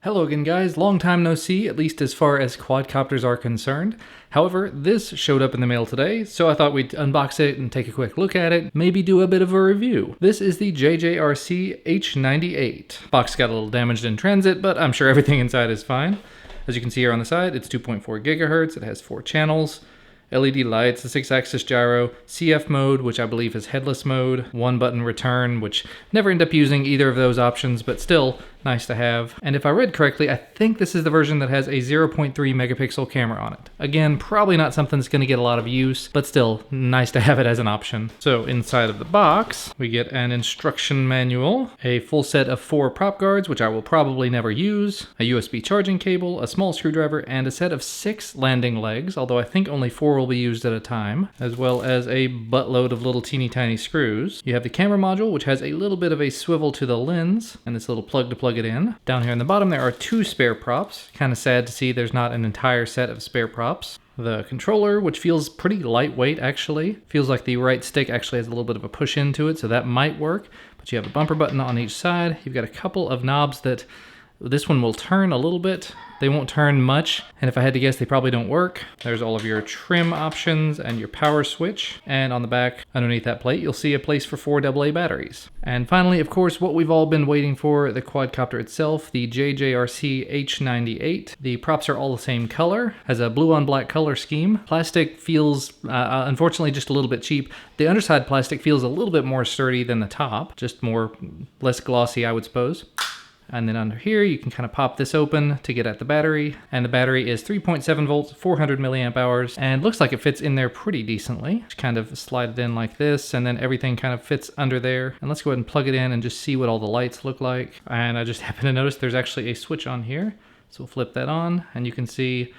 Hello again guys, long time no see, at least as far as quadcopters are concerned. However, this showed up in the mail today, so I thought we'd unbox it and take a quick look at it, maybe do a bit of a review. This is the JJRC H98. Box got a little damaged in transit, but I'm sure everything inside is fine. As you can see here on the side, it's 2.4 gigahertz, it has 4 channels, LED lights, a 6-axis gyro, CF mode, which I believe is headless mode, 1-button return, which never end up using either of those options, but still nice to have. And if I read correctly, I think this is the version that has a 0.3 megapixel camera on it. Again, probably not something that's going to get a lot of use, but still nice to have it as an option. So inside of the box, we get an instruction manual, a full set of 4 prop guards, which I will probably never use, a USB charging cable, a small screwdriver, and a set of 6 landing legs, although I think only 4 will be used at a time, as well as a buttload of little teeny tiny screws. You have the camera module, which has a little bit of a swivel to the lens, and this little plug to plug it in. Down here in the bottom there are 2 spare props. Kind of sad to see there's not an entire set of spare props. The controller, which feels pretty lightweight actually. Feels like the right stick actually has a little bit of a push into it, so that might work. But you have a bumper button on each side. You've got a couple of knobs that this one will turn a little bit. They won't turn much, and if I had to guess, they probably don't work. There's all of your trim options and your power switch, and on the back, underneath that plate, you'll see a place for 4 AA batteries. And finally, of course, what we've all been waiting for, the quadcopter itself, the JJRC H98. The props are all the same color, has a blue on black color scheme. Plastic feels, unfortunately, just a little bit cheap. The underside plastic feels a little bit more sturdy than the top, just less glossy, I would suppose. And then under here, you can kind of pop this open to get at the battery. And the battery is 3.7 volts, 400 milliamp hours, and looks like it fits in there pretty decently. Just kind of slide it in like this, and then everything kind of fits under there. And let's go ahead and plug it in and just see what all the lights look like. And I just happen to notice there's actually a switch on here. So we'll flip that on, and you can see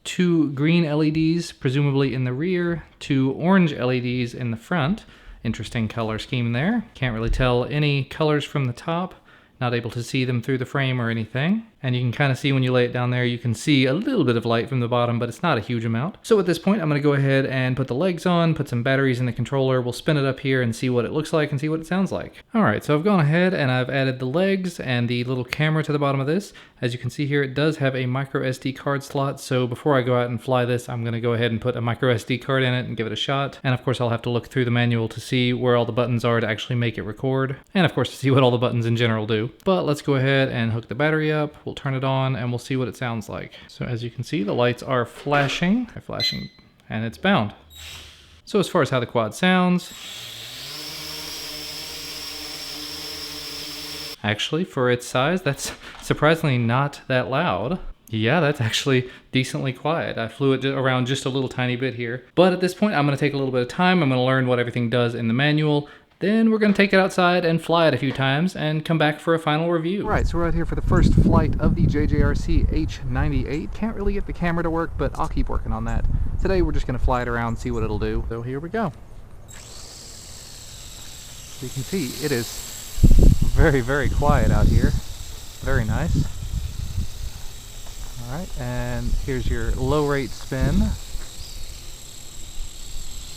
2 green LEDs, presumably in the rear, 2 orange LEDs in the front. Interesting color scheme there. Can't really tell any colors from the top. Not able to see them through the frame or anything. And you can kind of see when you lay it down there, you can see a little bit of light from the bottom, but it's not a huge amount. So at this point, I'm going to go ahead and put the legs on, put some batteries in the controller. We'll spin it up here and see what it looks like and see what it sounds like. All right, so I've gone ahead and I've added the legs and the little camera to the bottom of this. As you can see here, it does have a micro SD card slot. So before I go out and fly this, I'm going to go ahead and put a micro SD card in it and give it a shot. And of course, I'll have to look through the manual to see where all the buttons are to actually make it record. And of course, to see what all the buttons in general do. But let's go ahead and hook the battery up. We'll turn it on and we'll see what it sounds like. So as you can see, the lights are flashing. They're flashing and it's bound. So as far as how the quad sounds, actually for its size, that's surprisingly not that loud. Yeah, that's actually decently quiet. I flew it around just a little tiny bit here. But at this point, I'm going to take a little bit of time. I'm going to learn what everything does in the manual. Then we're going to take it outside and fly it a few times and come back for a final review. All right, so we're out here for the first flight of the JJRC H98. Can't really get the camera to work, but I'll keep working on that. Today we're just going to fly it around, see what it'll do. So here we go. So you can see it is very, very quiet out here. Very nice. All right, and here's your low rate spin.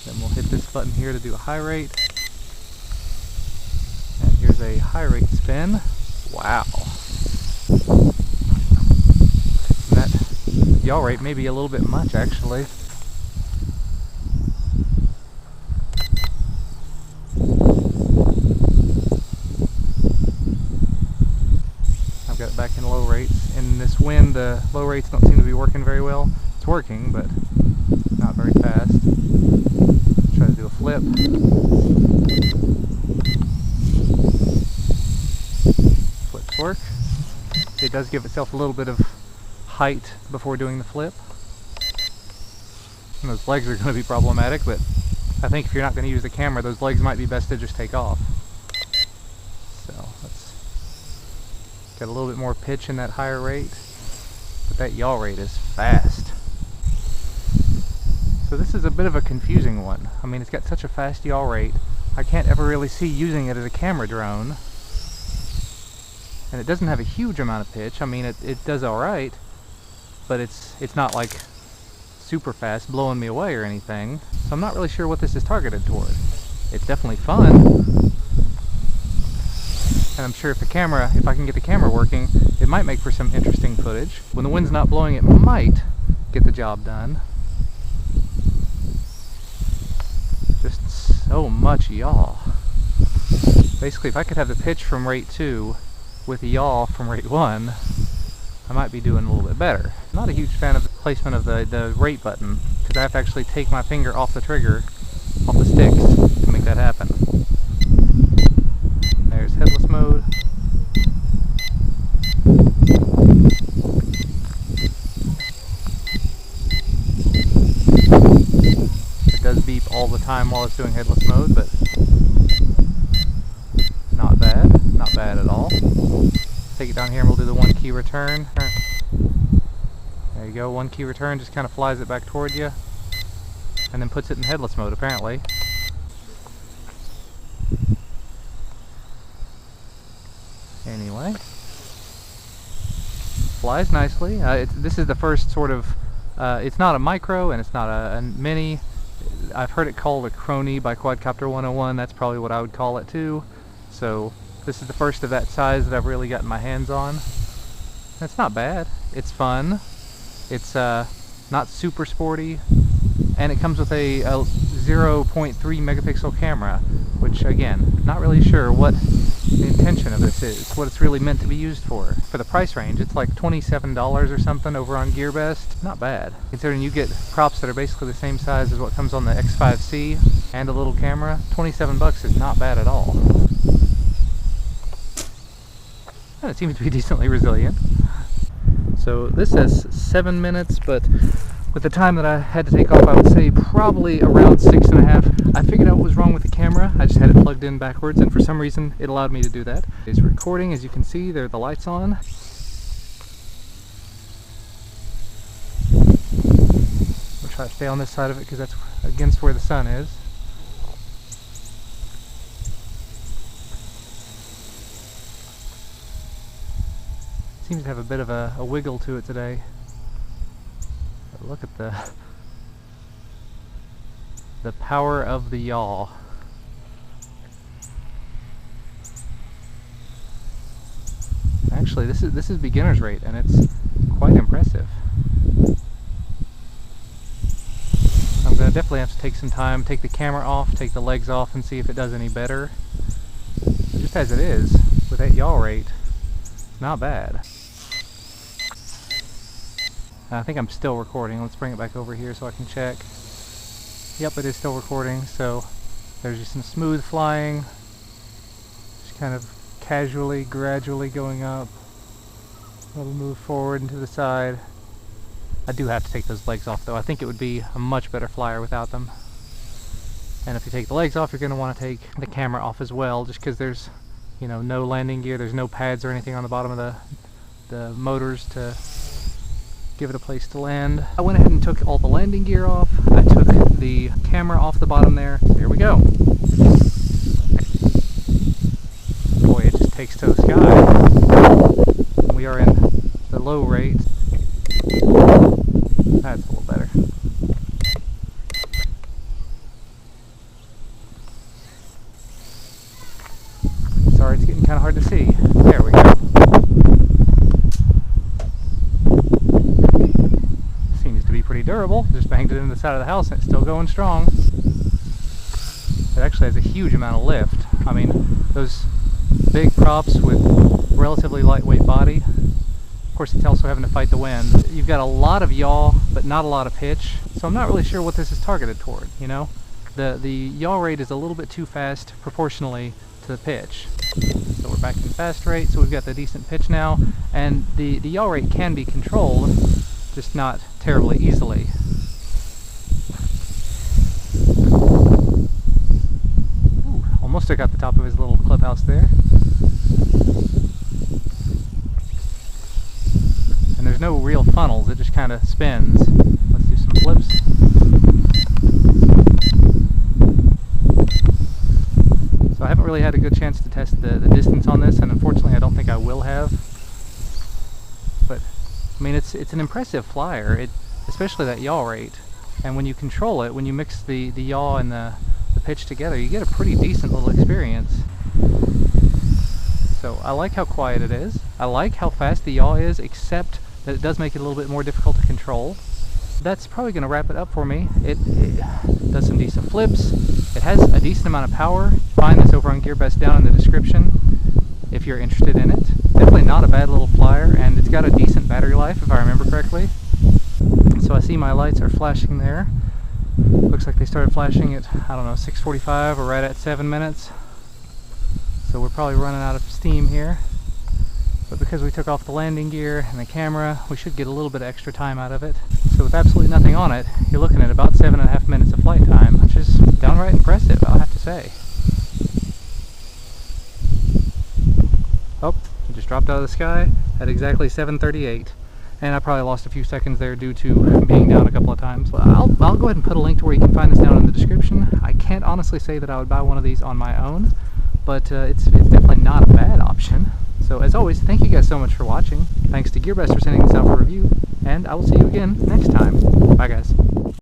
Then we'll hit this button here to do a high rate. Here's a high rate spin. Wow. And that yaw rate may be a little bit much actually. I've got it back in low rates. In this wind, the low rates don't seem to be working very well. It's working, but not very fast. Try to do a flip. Work. It does give itself a little bit of height before doing the flip. And those legs are going to be problematic, but I think if you're not going to use the camera, those legs might be best to just take off. So let's get a little bit more pitch in that higher rate, but that yaw rate is fast. So this is a bit of a confusing one. I mean, it's got such a fast yaw rate, I can't ever really see using it as a camera drone. And it doesn't have a huge amount of pitch. I mean, it does alright, but it's not like super fast blowing me away or anything. So I'm not really sure what this is targeted toward. It's definitely fun. And I'm sure if I can get the camera working, it might make for some interesting footage. When the wind's not blowing, it might get the job done. Just so much yaw. Basically, if I could have the pitch from rate 2 with the yaw from rate 1, I might be doing a little bit better. I'm not a huge fan of the placement of the rate button, because I have to actually take my finger off the trigger, off the sticks, to make that happen. There's headless mode. It does beep all the time while it's doing headless mode, but not bad. Not bad at all. Take it down here and we'll do the 1 key return. There you go, 1 key return, just kind of flies it back toward you and then puts it in headless mode apparently. Anyway, flies nicely. This is the first sort of, it's not a micro and it's not a mini. I've heard it called a crony by Quadcopter 101. That's probably what I would call it too. So this is the first of that size that I've really gotten my hands on. It's not bad. It's fun. It's not super sporty, and it comes with a 0.3 megapixel camera, which again, not really sure what the intention of this is, what it's really meant to be used for. For the price range, it's like $27 or something over on GearBest. Not bad, considering you get props that are basically the same size as what comes on the X5C and a little camera. 27 bucks is not bad at all. And it seems to be decently resilient. So this says 7 minutes, but with the time that I had to take off, I would say probably around 6.5. I figured out what was wrong with the camera. I just had it plugged in backwards, and for some reason it allowed me to do that. It's recording, as you can see, there are the lights on. We'll try to stay on this side of it because that's against where the sun is. Seems to have a bit of a wiggle to it today. But look at the power of the yaw. Actually, this is beginner's rate, and it's quite impressive. I'm gonna definitely have to take some time, take the camera off, take the legs off, and see if it does any better. Just as it is, with that yaw rate, not bad. I think I'm still recording. Let's bring it back over here so I can check. Yep, it is still recording, so there's just some smooth flying. Just kind of casually, gradually going up. A little move forward and to the side. I do have to take those legs off though. I think it would be a much better flyer without them. And if you take the legs off, you're going to want to take the camera off as well, just because there's, you know, no landing gear, there's no pads or anything on the bottom of the motors to give it a place to land. I went ahead and took all the landing gear off. I took the camera off the bottom there. Here we go. Boy, it just takes to the sky. We are in the low rate. That's a little better. Sorry, it's getting kind of hard to see. There we go. Pretty durable. Just banged it into the side of the house and it's still going strong. It actually has a huge amount of lift. I mean, those big props with relatively lightweight body. Of course, it's also having to fight the wind. You've got a lot of yaw, but not a lot of pitch. So I'm not really sure what this is targeted toward, you know? The yaw rate is a little bit too fast proportionally to the pitch. So we're back in fast rate, so we've got the decent pitch now, and the yaw rate can be controlled, just not terribly easily. Ooh, almost took out the top of his little clubhouse there. And there's no real funnels, it just kind of spins. Let's do some flips. So I haven't really had a good chance to test the distance on this, and unfortunately I don't think I will have. But I mean, it's an impressive flyer, especially that yaw rate. And when you control it, when you mix the yaw and the pitch together, you get a pretty decent little experience. So I like how quiet it is. I like how fast the yaw is, except that it does make it a little bit more difficult to control. That's probably going to wrap it up for me. It does some decent flips. It has a decent amount of power. Find this over on GearBest down in the description if you're interested in it. Definitely not a bad little flyer, and it's got a decent battery life if I remember correctly. So I see my lights are flashing there. Looks like they started flashing at, I don't know, 6:45 or right at 7 minutes. So we're probably running out of steam here. But because we took off the landing gear and the camera, we should get a little bit of extra time out of it. So with absolutely nothing on it, you're looking at about 7.5 minutes of flight time, which is downright impressive, I'll have to say. Oh, it just dropped out of the sky at exactly 7:38. And I probably lost a few seconds there due to being down a couple of times. I'll go ahead and put a link to where you can find this down in the description. I can't honestly say that I would buy one of these on my own, but it's definitely not a bad option. So as always, thank you guys so much for watching. Thanks to GearBest for sending this out for review, and I will see you again next time. Bye guys.